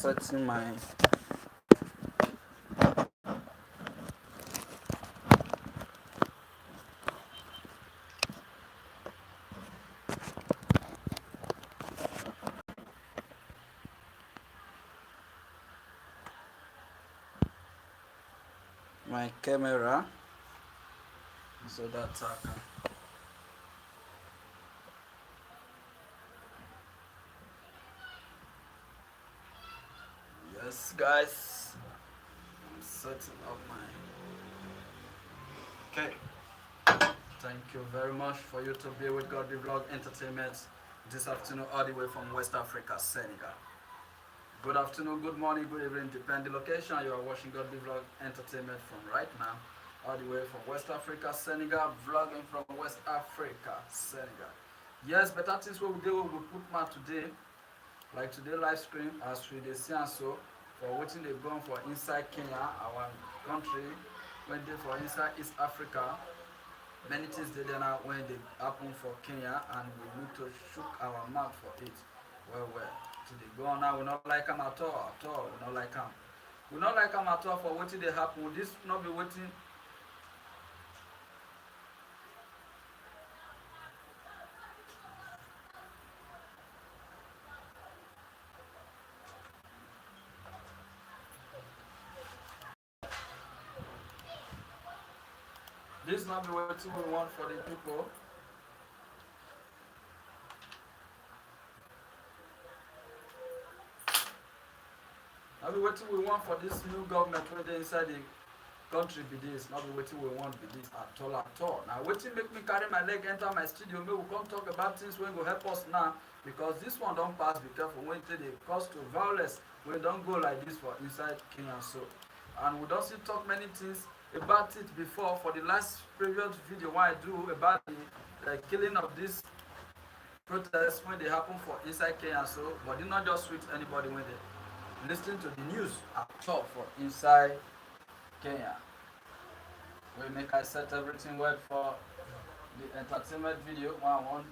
setting my camera so that I can. Yes, guys, I'm setting up my. Okay. Thank you very much for you to be with Godly Vlog Entertainment this afternoon, all the way from West Africa, Senegal. Good afternoon, good morning, good evening, depending location you are watching Godly Vlog Entertainment from right now, all the way from West Africa, Senegal, vlogging from West Africa, Senegal. Yes, but that is what we do. We will put man today, like today live stream as we see and so for waiting they gone for inside Kenya, our country, when they for inside East Africa. Many things they done now when they happen for Kenya, and we need to shook our mouth for it. Well, today go on now, we not like them at all, we not like them. We not like them at all for what they happen. This not be waiting. This not be what we want for the people. Not be what we want for this new government when they inside the country be this. Not be what we want be this at all. Now waiting make me carry my leg enter my studio. Maybe we come talk about things when go help us now, because this one don't pass. Be careful when they cause to violence. We don't go like this for inside Kenya so. And we don't see talk many things about it before for the last previous video what I do about the killing of this protests when they happen for inside Kenya so, but it not just with anybody when they listen to the news at all for inside Kenya. We make I set everything well for the entertainment video one.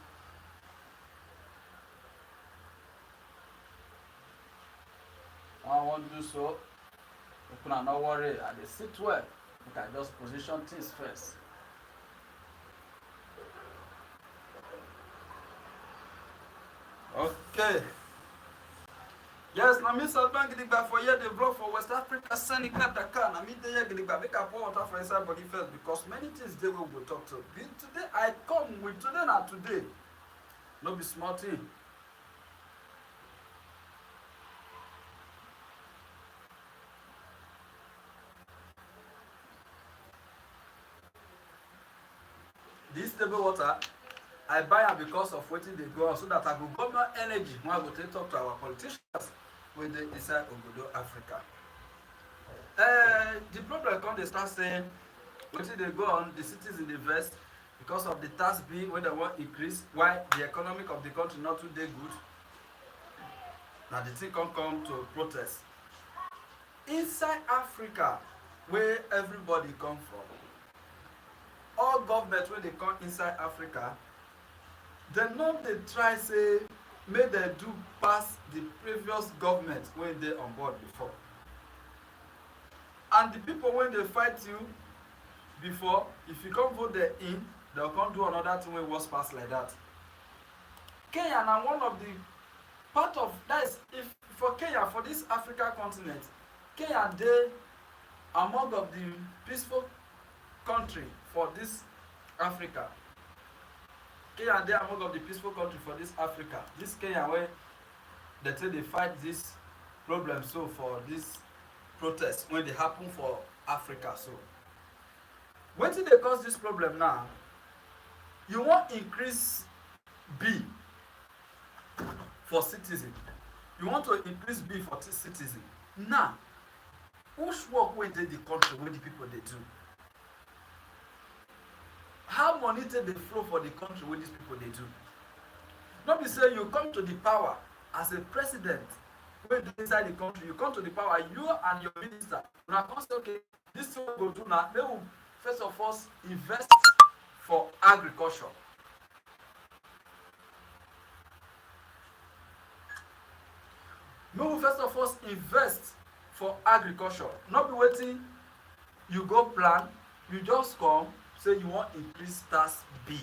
I want to do so. You can not worry, and they sit well. You can just position things first. Okay. Yes, na me Salman Gidigba for here the vlog for West Africa, Senegal, Dakar. Na me there Gidigba make I pour water for inside body first, because many things they will talk to. Today I come with today and today. No be small thing. This table water, I buy am because of wetin dey go on, so that I go get more energy when I go take talk to our politicians wey dey inside Obodo Africa. The problem come dey start saying wetin dey go on, the citizens dey vex because of the tax bill wey dem wan increase, while the economic of the country not too dey good. Na the thing come to protest. Inside Africa, where everybody come from, all government wey dey come inside Africa, dem no dey try say make dem do pass the previous government wey dey on board before. And the people wey dey fight you before, if you come vote dem in, dem come do another thing wey worse pass like that. Kenya na one of the part of that is, if for Kenya, for this African continent, Kenya dey among of the peaceful country for this Africa. Kenya dey among of the peaceful country for this Africa. This Kenya where they say they fight this problem so for this protest when they happen for Africa so. Wetin dey cause this problem now? You want increase B for citizen. You want to increase B for citizen. Now, which work wey dey the country wey the people dey do? How money take dey flow for the country wey these people dey do? No be say you come to the power as a president wey dey inside the country, you come to the power, you and your minister, una come say okay, this thing we go do now, they will first of all invest for agriculture. Make we first of all invest for agriculture. Not be waiting you go plan, you just come say you wan increase tax bill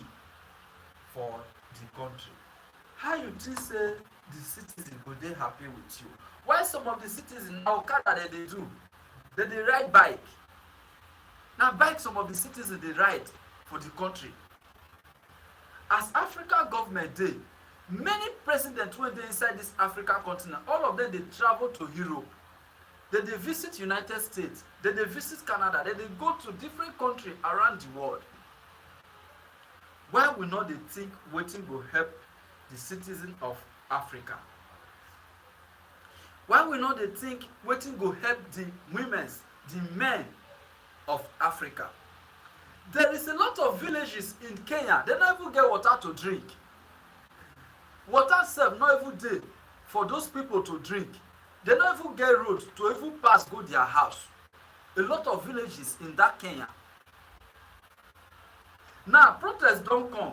for the country. How you think say the citizen go dey happy with you? Why some of the citizens na okada dem dey do? Dem dey ride bike. Na bike some of the citizens dey ride for the country. As Africa government dey, many presidents wey dey inside this African continent, all of them dey travel to Europe. Dem dey visit United States, dem dey visit Canada, dem dey go to different countries around the world. Why we no dey think wetin go help the citizens of Africa? Why we no dey think wetin go help the women, the men of Africa? There is a lot of villages in Kenya, they no even get water to drink. Water sef no even dey for those people to drink. They no even get road to even pass go their house. A lot of villages in that Kenya. Now protest don come.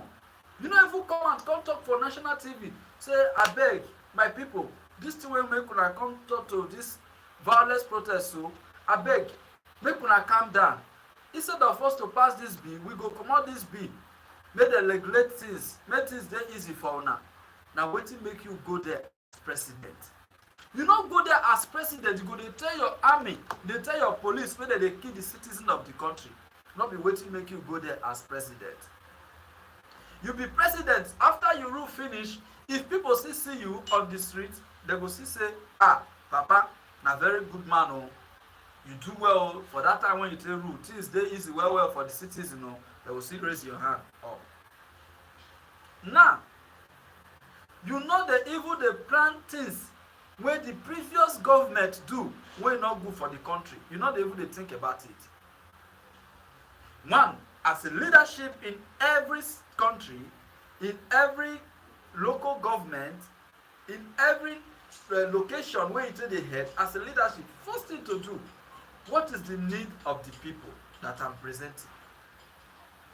You no even come and come talk for national TV. Say abeg my people, this thing wey make una come talk to this violence protest, so abeg make una calm down. Instead of us to pass this bill, we go comot this bill, make dem regulate things, make things dey easy for una. Na wetin make you go there as president? You no go there as president, you go dey tell your army, dey tell your police make dem dey kill the citizens of the country. No be wetin make you go there as president. You be president, after you rule finish, if people still see you on the street, they go still say, ah, papa na very good man o, you do well for that time when you take rule, things dey easy well for the citizens o. They will still raise your hand up. Now you know the evil dey plan things wey the previous government do wey no good for the country. You no dey even dey think about it. One, as a leadership in every country, in every local government, in every location where you take the head, as a leadership, first thing to do, what is the need of the people that I'm presenting?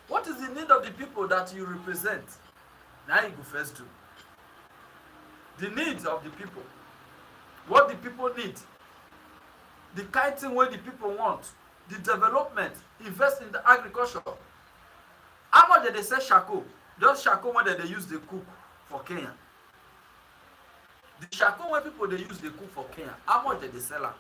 What is the need of the people that you represent? Now you go first do. The needs of the people. What the people need. The kind thing where the people want. The development. Invest in the agriculture. How much did they sell shako? Just shako when they use the cook for Kenya. The shako when people they use the cook for Kenya. How much did they sell am?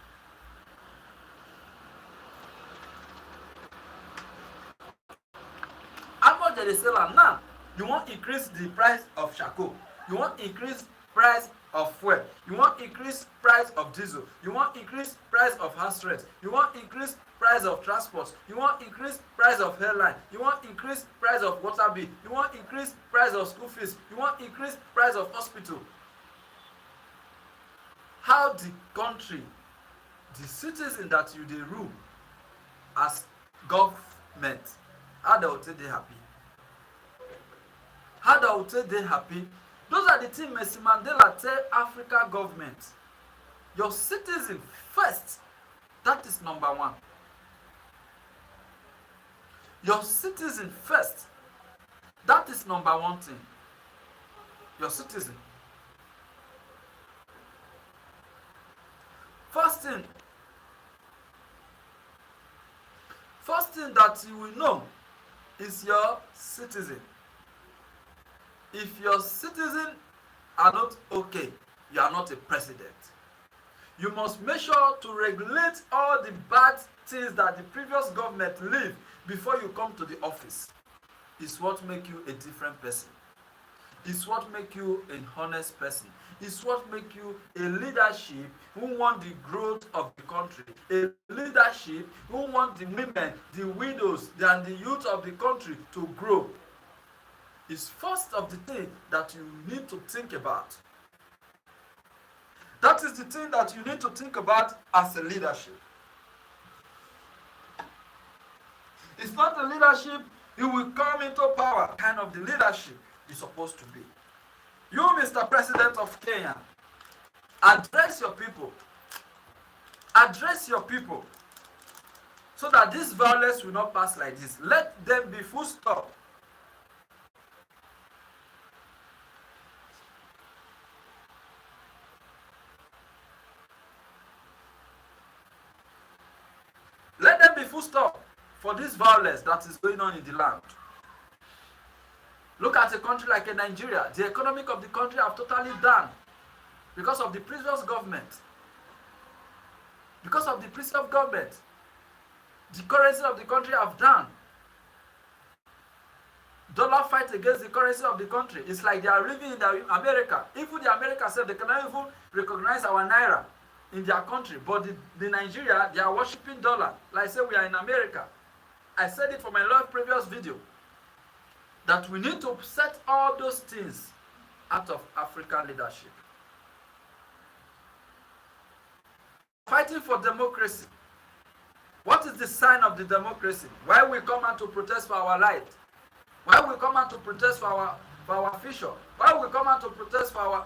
How much did they sell am? Now, you want to increase the price of shako. You want to increase price of fuel. You want increase price of diesel. You want increase price of house rent. You want increase price of transport. You want increase price of airline. You want increase price of water bill. You want increase price of school fees. You want increase price of hospital. How the country, the citizen that you dey rule as government, how they will take dey happy? How they will take dey happy? Those are the things Mr. Mandela tell Africa government. Your citizen first. That is number one. Your citizen first. That is number one thing. Your citizen. First thing that you will know is your citizen. If your citizens are not okay, you are not a president. You must make sure to regulate all the bad things that the previous government leave before you come to the office. It's what makes you a different person. It's what makes you an honest person. It's what makes you a leadership who want the growth of the country. A leadership who want the women, the widows, and the youth of the country to grow. Is first of the thing that you need to think about. That is the thing that you need to think about as a leadership. It's not the leadership you will come into power kind of the leadership you're supposed to be. You, Mr. President of Kenya, address your people. Address your people so that this violence will not pass like this. Let them be full stop. full stop for this violence that is going on in the land. Look at a country like Nigeria. The economic of the country have totally done because of the previous government. Because of the previous government, the currency of the country have done. Dollar fight against the currency of the country. It's like they are living in America. Even the America said they cannot even recognize our naira in their country. But the Nigeria, they are worshipping dollar. Like I said, we are in America. I said it for my last previous video. That we need to set all those things out of African leadership. Fighting for democracy. What is the sign of the democracy? Why we come out to protest for our light? Why we come out to protest for our future? Why we come out to protest for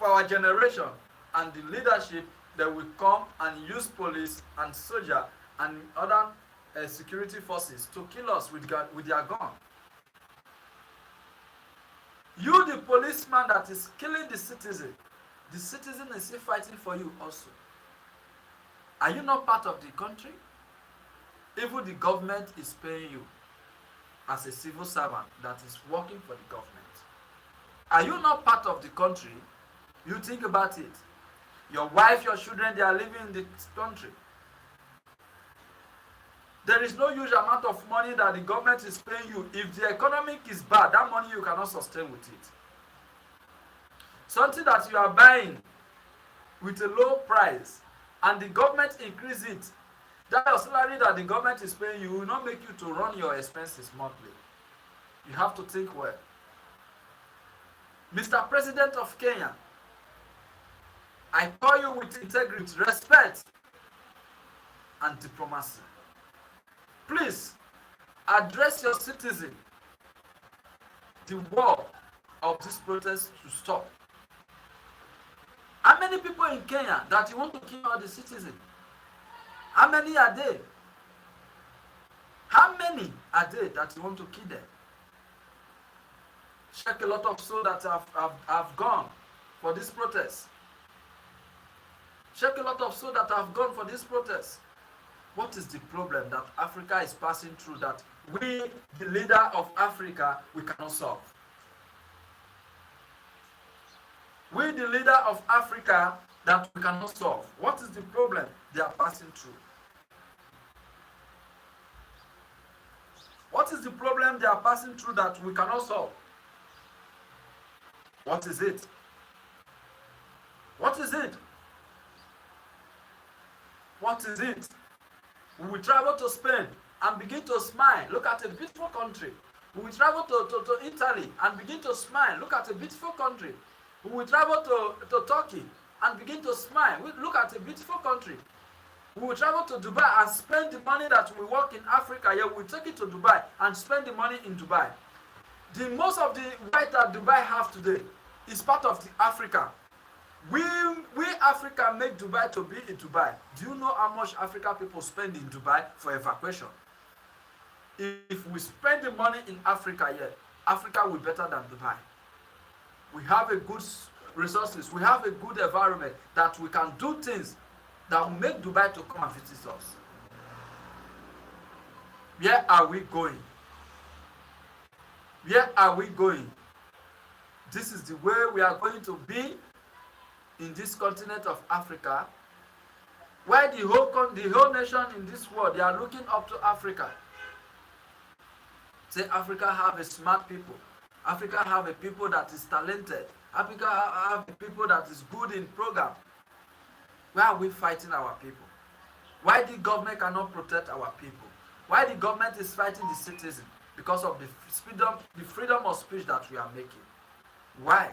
our generation? And the leadership that will come and use police and soldier and other security forces to kill us with their gun. You, the policeman that is killing the citizen is still fighting for you also. Are you not part of the country? Even the government is paying you as a civil servant that is working for the government. Are you not part of the country? You think about it. Your wife, your children, they are living in this country. There is no huge amount of money that the government is paying you. If the economic is bad, that money you cannot sustain with it. Something that you are buying with a low price and the government increase it, that your salary that the government is paying you will not make you to run your expenses monthly. You have to think well. Mr. President of Kenya, I call you with integrity, respect, and diplomacy. Please address your citizen. The war of this protest to stop. How many people in Kenya that you want to kill all the citizens? How many are they? How many are they that you want to kill them? Check a lot of souls that have gone for this protest. Check a lot of souls that have gone for this protest. What is the problem that Africa is passing through that we, the leader of Africa, we cannot solve? We, the leader of Africa, that we cannot solve. What is the problem they are passing through? What is the problem they are passing through that we cannot solve? What is it? What is it? What is it? We will travel to Spain and begin to smile. Look at a beautiful country. We will travel to Italy and begin to smile. Look at a beautiful country. We will travel to Turkey and begin to smile. We look at a beautiful country. We will travel to Dubai and spend the money that we work in Africa. Yeah, we will take it to Dubai and spend the money in Dubai. The most of the right that Dubai have today is part of the Africa. We Africa make Dubai to be in Dubai. Do you know how much Africa people spend in Dubai for evacuation? If we spend the money in Africa, yeah, Africa will be better than Dubai. We have a good resources. We have a good environment that we can do things that will make Dubai to come and visit us. Where are we going? Where are we going? This is the way we are going to be in this continent of Africa, where the whole nation in this world, they are looking up to Africa. Say Africa have a smart people. Africa have a people that is talented. Africa have a people that is good in program. Why are we fighting our people? Why the government cannot protect our people? Why the government is fighting the citizen? Because of the freedom of speech that we are making. Why?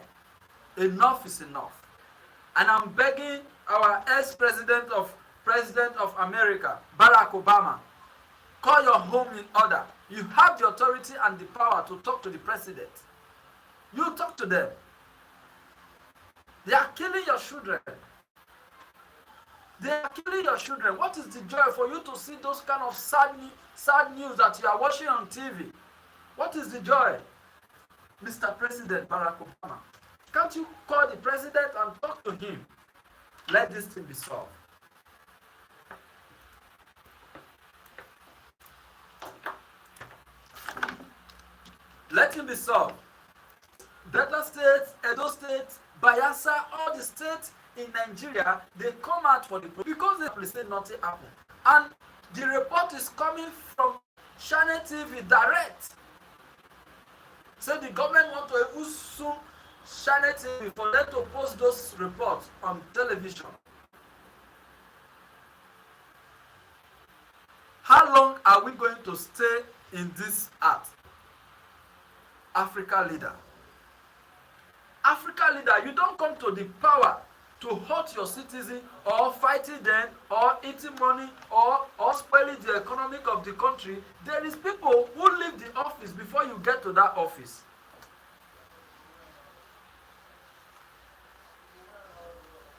Enough is enough. And I'm begging our ex-president of America, Barack Obama, call your home in order. You have the authority and the power to talk to the president. You talk to them. They are killing your children. They are killing your children. What is the joy for you to see those kind of sad news that you are watching on TV? What is the joy? Mr. President Barack Obama, can't you call the president and talk to him? Let this thing be solved. Let him be solved. Delta State, Edo State, Bayelsa, all the states in Nigeria, they come out for the because they say nothing happened. And the report is coming from Channel TV direct. So the government want to even sue Channel TV for them to post those reports on television. How long are we going to stay in this art? Africa leader. Africa leader, you don't come to the power to hurt your citizens or fighting them or eating money or spoiling the economy of the country. There is people who leave the office before you get to that office.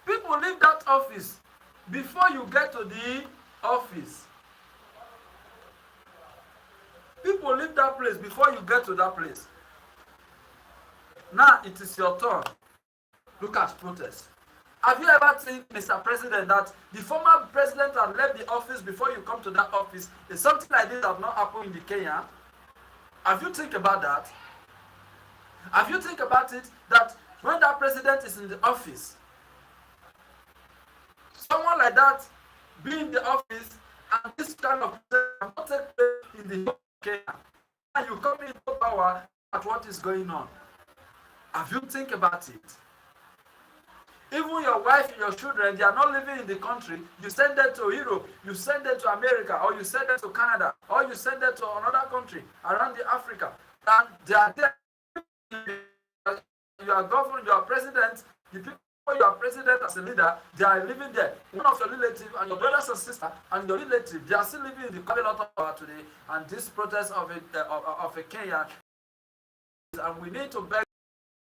People leave that office before you get to the office. People leave that place before you get to that place. Now it is your turn. Look at protest. Have you ever seen, Mr. President, that the former president had left the office before you come to that office? Is something like this have not happened in the Kenya? Have you think about that? Have you think about it that when that president is in the office, someone like that be in the office and this kind of thing not take place in the Kenya, and you come into power at what is going on? Have you think about it? Even your wife and your children, they are not living in the country. You send them to Europe, you send them to America, or you send them to Canada, or you send them to another country around the Africa. And they are there. You are governor, you are president. The people you are president as a leader, they are living there. One of your relatives and your brothers and sisters and your relatives, they are still living in the capital of power today. And this protest of a Kenya, and we need to beg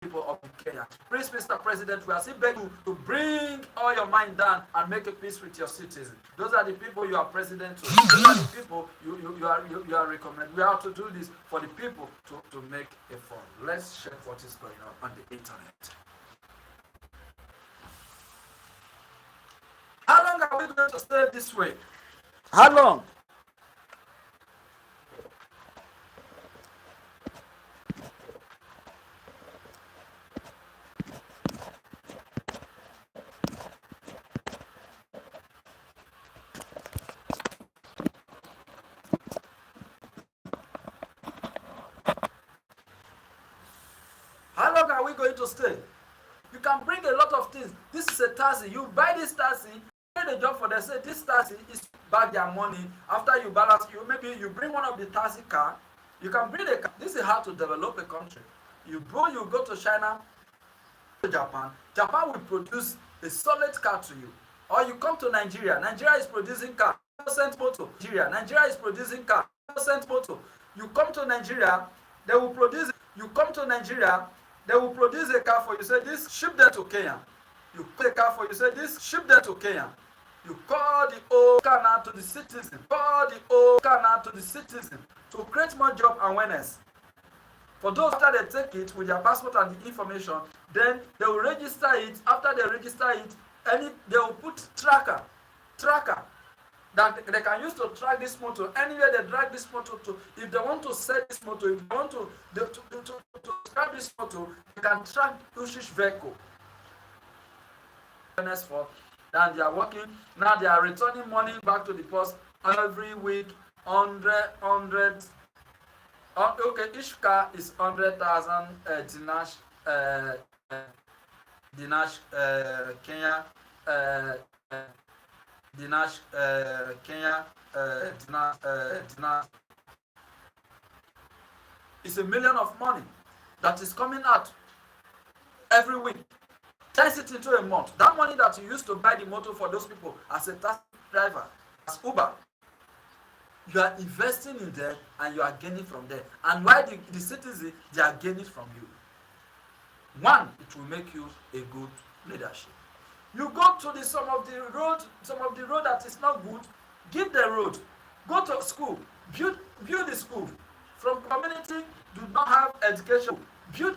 people of Kenya. Please, Mr. President, we are still begging you to bring all your mind down and make a peace with your citizens. Those are the people you are president to. Those are the people you are recommending. We have to do this for the people to make a fund. Let's check what is going on the internet. How long are we going to stay this way? How long? How long are we going to stay? You can bring a lot of things. This is a taxi. You buy this taxi, the job for them, say this taxi is back their money. After you balance, maybe you bring one of the taxi car. You can bring a car. This is how to develop a country. You go to China, to Japan. Japan will produce a solid car to you. Or you come to Nigeria. Nigeria is producing car. Motor. Nigeria is producing car. Motor. You come to Nigeria, they will produce. You come to Nigeria, they will produce a car for you. Say this, ship them to Kenya. You put a car for you. Say this, ship them to Kenya. You call the old car now to the citizen. Call the old car now to the citizen to create more job awareness. For those after they take it with their passport and the information, then they will register it. After they register it, they will put tracker that they can use to track this motor. Anywhere they drag this motor to, if they want to sell this motor, if they want to track this motor, they can track each vehicle. For then they are working. Now they are returning money back to the post every week. 100. Okay, each car is 100,000 Dinash Kenya. Dinash Kenya. Dinash. It's $1 million of money that is coming out every week. Turns it into a month. That money that you used to buy the motor for those people as a taxi driver, as Uber, you are investing in them and you are gaining from them. And why the citizens, they are gaining from you. One, it will make you a good leadership. You go to some of the road that is not good, give the road. Go to school, build the school. From community, do not have education. Build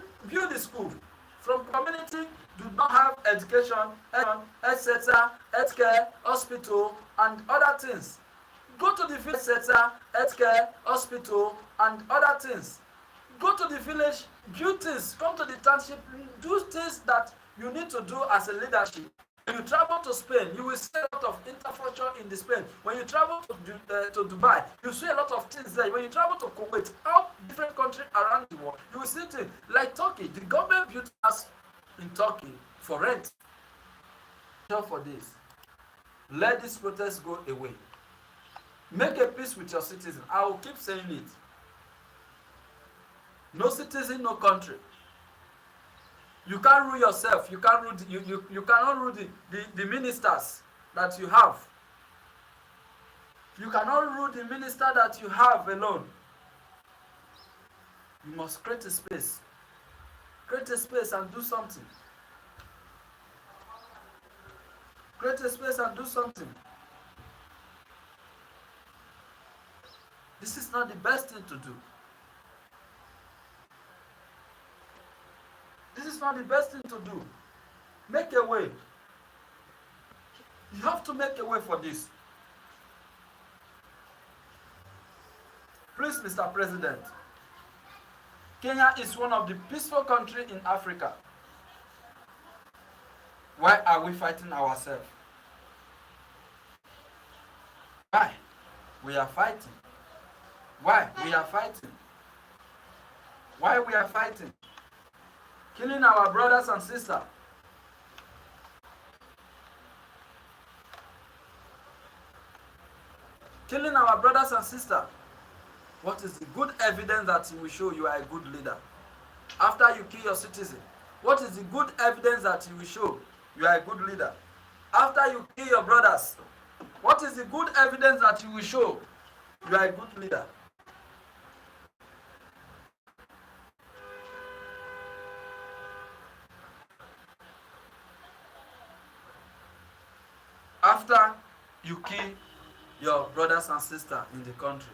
the school. From community, do not have education, etc., healthcare, hospital, and other things. Go to the field sector, healthcare, hospital, and other things. Go to the village, do things, come to the township, do things that you need to do as a leadership. When you travel to Spain, you will see a lot of infrastructure in the Spain. When you travel to Dubai, you see a lot of things there. When you travel to Kuwait, all different countries around the world, you will see things like Turkey. The government built us in Turkey for rent. For this, let this protest go away. Make a peace with your citizens. I will keep saying it. No citizen, no country. You can't rule yourself. You can't rule you cannot rule the ministers that you have. You cannot rule the minister that you have alone. You must create a space. Create a space and do something. Create a space and do something. This is not the best thing to do. This is not the best thing to do. Make a way. You have to make a way for this. Please, Mr. President, Kenya is one of the peaceful countries in Africa. Why are we fighting ourselves? Why? We are fighting. Why? We are fighting. Why we are fighting? Killing our brothers and sisters. Killing our brothers and sisters. What is the good evidence that will show you are a good leader? After you kill your citizen, what is the good evidence that will show you are a good leader? After you kill your brothers, what is the good evidence that you will show you are a good leader? After you kill your brothers and sisters in the country,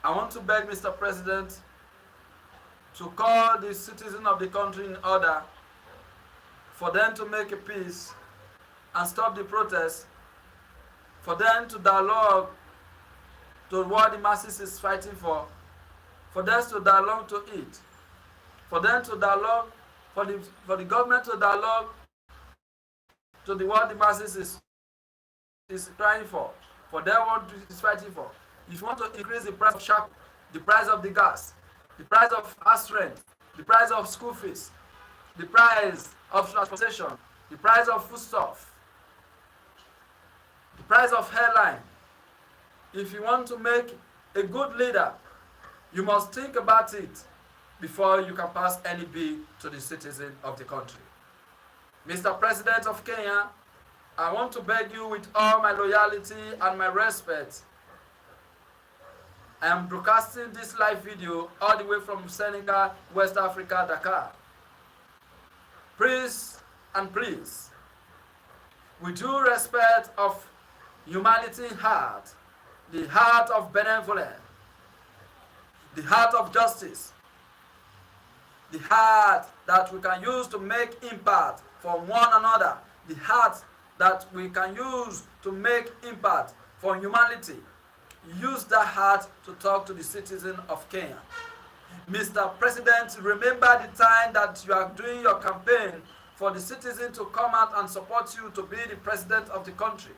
I want to beg Mr. President to call the citizens of the country in order for them to make a peace and stop the protests, for them to dialogue to what the masses is fighting for them to dialogue to it, for them to dialogue, for the government to dialogue to the what the masses is crying for them what is fighting for. If you want to increase the price of shackle, the price of the gas, the price of house rent, the price of school fees, the price of transportation, the price of foodstuff, the price of hairline. If you want to make a good leader, you must think about it before you can pass any bill to the citizen of the country. Mr. President of Kenya, I want to beg you with all my loyalty and my respect. I am broadcasting this live video all the way from Senegal, West Africa, Dakar. Please and please, with due respect of humanity heart, the heart of benevolence, the heart of justice, the heart that we can use to make impact for one another, the heart that we can use to make impact for humanity. Use that heart to talk to the citizen of Kenya. Mr. President, remember the time that you are doing your campaign for the citizen to come out and support you to be the president of the country.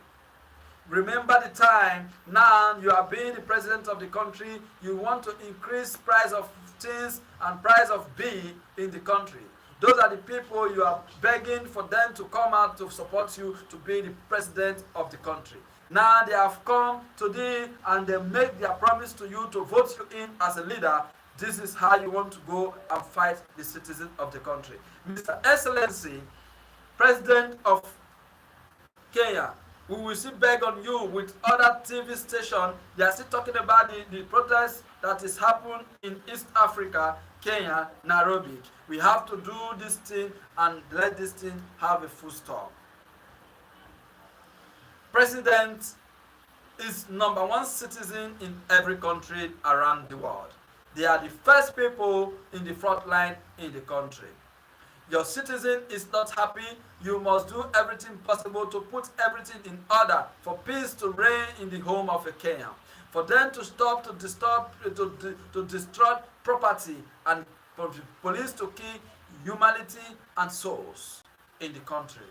Remember the time now you are being the president of the country, you want to increase price of things and price of beef in the country. Those are the people you are begging for them to come out to support you to be the president of the country. Now they have come today and they make their promise to you to vote you in as a leader. This is how you want to go and fight the citizens of the country. Mr. Excellency, President of Kenya, we will still beg on you with other TV stations. They are still talking about the protest that is happening in East Africa, Kenya, Nairobi. We have to do this thing and let this thing have a full stop. President is number one citizen in every country around the world. They are the first people in the front line in the country. Your citizen is not happy, you must do everything possible to put everything in order for peace to reign in the home of a Kenyan. for them to stop to to destroy property, and for the police to kill humanity and souls in the country.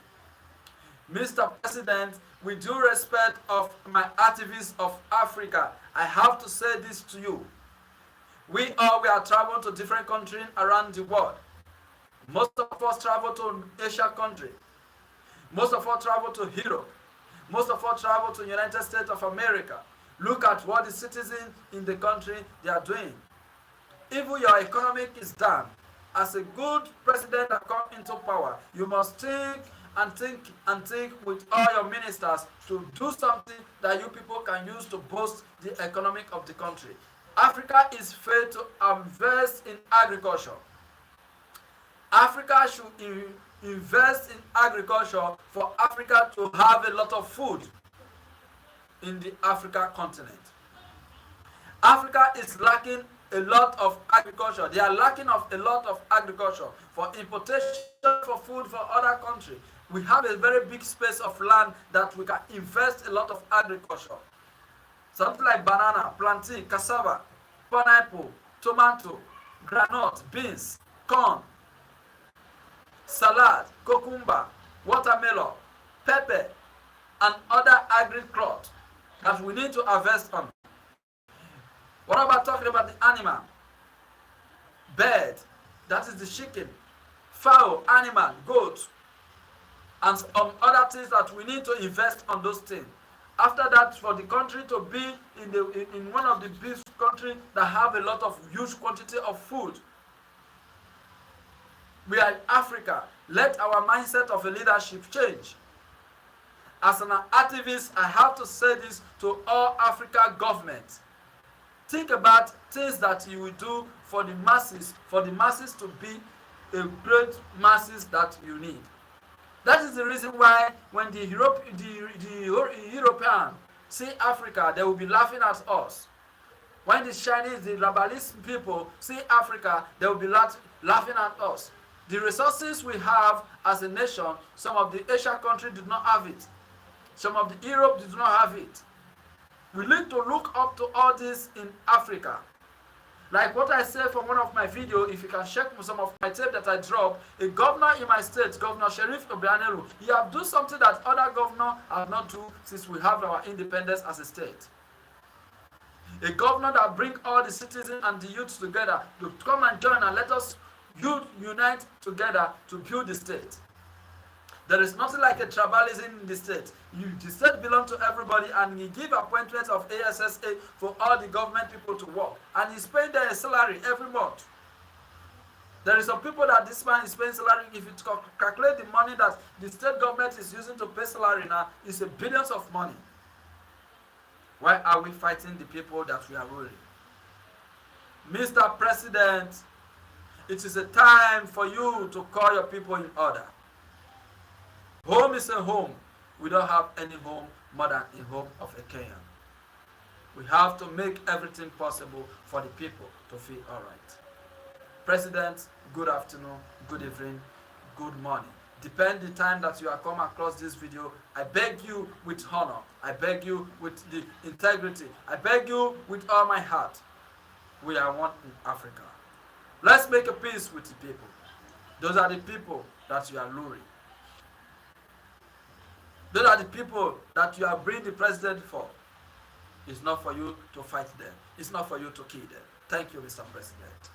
Mr. President, with due respect of my activists of Africa, I have to say this to you. We are traveling to different countries around the world. Most of us travel to Asia country. Most of us travel to Europe. Most of us travel to United States of America. Look at what the citizens in the country they are doing. Even your economic is down. As a good president that comes into power, you must think with all your ministers to do something that you people can use to boost the economic of the country. Africa is failed to invest in agriculture. Africa should invest in agriculture for Africa to have a lot of food in the Africa continent. Africa is lacking a lot of agriculture. They are lacking of a lot of agriculture for importation for food for other countries. We have a very big space of land that we can invest a lot of agriculture. Something like banana, plantain, cassava, pineapple, tomato, granite, beans, corn, salad, cucumber, watermelon, pepper, and other agri-crops that we need to harvest on. What about talking about the animal? Bird, that is the chicken, fowl, animal, goat, and some other things that we need to invest on those things. After that, for the country to be in one of the big countries that have a lot of huge quantity of food. We are in Africa. Let our mindset of a leadership change. As an activist, I have to say this to all African governments. Think about things that you will do for the masses to be a great masses that you need. That is the reason why when the European see Africa, they will be laughing at us. When the Chinese, the Lebanese people see Africa, they will be laughing at us. The resources we have as a nation, some of the Asian countries did not have it. Some of the Europe did not have it. We need to look up to all this in Africa. Like what I said from one of my videos, if you can check some of my tape that I dropped, a governor in my state, Governor Sheriff Obianeru, he have done something that other governors have not done since we have our independence as a state. A governor that bring all the citizens and the youth together to come and join and let us unite together to build the state. There is nothing like a tribalism in the state. The state belongs to everybody, and he give appointments of ASSA for all the government people to work. And he's paying their salary every month. There is some people that this man is paying salary. If you calculate the money that the state government is using to pay salary now, it's a billions of money. Why are we fighting the people that we are ruling? Mr. President, it is a time for you to call your people in order. Home is a home. We don't have any home more than a home of a Kenyan. We have to make everything possible for the people to feel all right. President, good afternoon, good evening, good morning. Depend the time that you are come across this video, I beg you with honor, I beg you with the integrity, I beg you with all my heart. We are one in Africa. Let's make a peace with the people. Those are the people that you are luring. Those are the people that you are bringing the president for. It's not for you to fight them. It's not for you to kill them. Thank you, Mr. President.